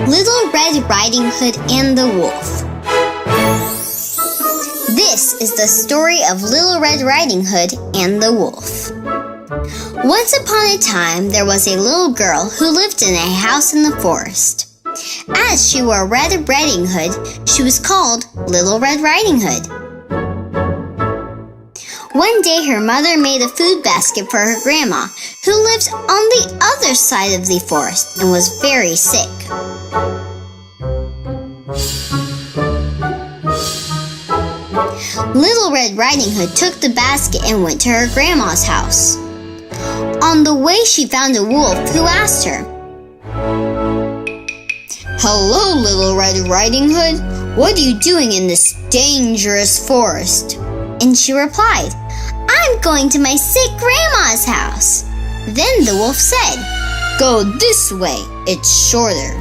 Little Red Riding Hood and the Wolf. This is the story of Little Red Riding Hood and the Wolf. Once upon a time, there was a little girl who lived in a house in the forest. As she wore Red Riding Hood, she was called Little Red Riding Hood. One day, her mother made a food basket for her grandma, who lived on the other side of the forest and was very sick. Little Red Riding Hood took the basket and went to her grandma's house. On the way, she found a wolf who asked her, "Hello, Little Red Riding Hood. What are you doing in this dangerous forest?" And she replied, "I'm going to my sick grandma's house." Then the wolf said, "Go this way, it's shorter."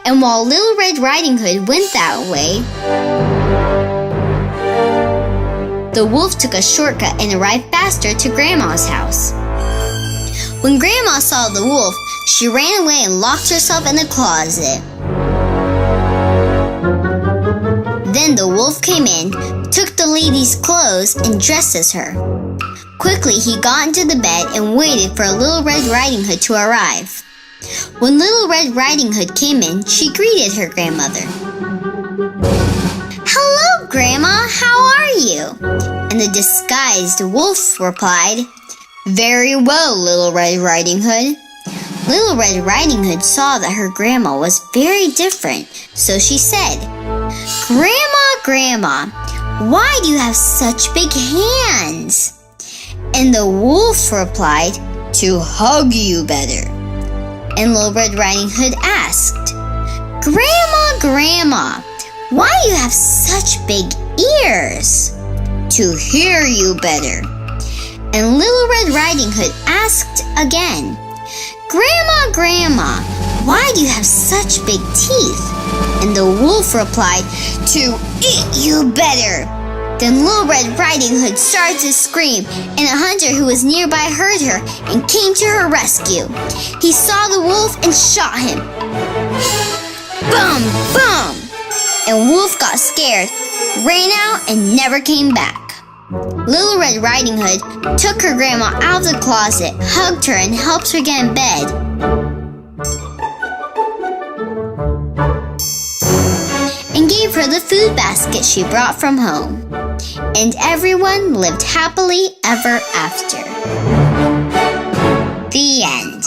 And while Little Red Riding Hood went that way, the wolf took a shortcut and arrived faster to Grandma's house. When Grandma saw the wolf, she ran away and locked herself in a closet. Then the wolf came in, took the lady's clothes, and dressed as her. Quickly, he got into the bed and waited for Little Red Riding Hood to arrive. When Little Red Riding Hood came in, she greeted her grandmother. "Hello, Grandma, how are you?" And the disguised wolf replied, "Very well, Little Red Riding Hood." Little Red Riding Hood saw that her grandma was very different, so she said, Grandma, why do you have such big hands?" And the wolf replied, "To hug you better." And Little Red Riding Hood asked, Grandma, why do you have such big ears?" "To hear you better." And Little Red Riding Hood asked again, Grandma, why do you have such big teeth?" And the wolf replied, "To eat you better." Then Little Red Riding Hood started to scream, and a hunter who was nearby heard her and came to her rescue. He saw the wolf and shot him. Boom, boom! And Wolf got scared, ran out, and never came back. Little Red Riding Hood took her grandma out of the closet, hugged her, and helped her get in bed. And gave her the food basket she brought from home. And everyone lived happily ever after. The end.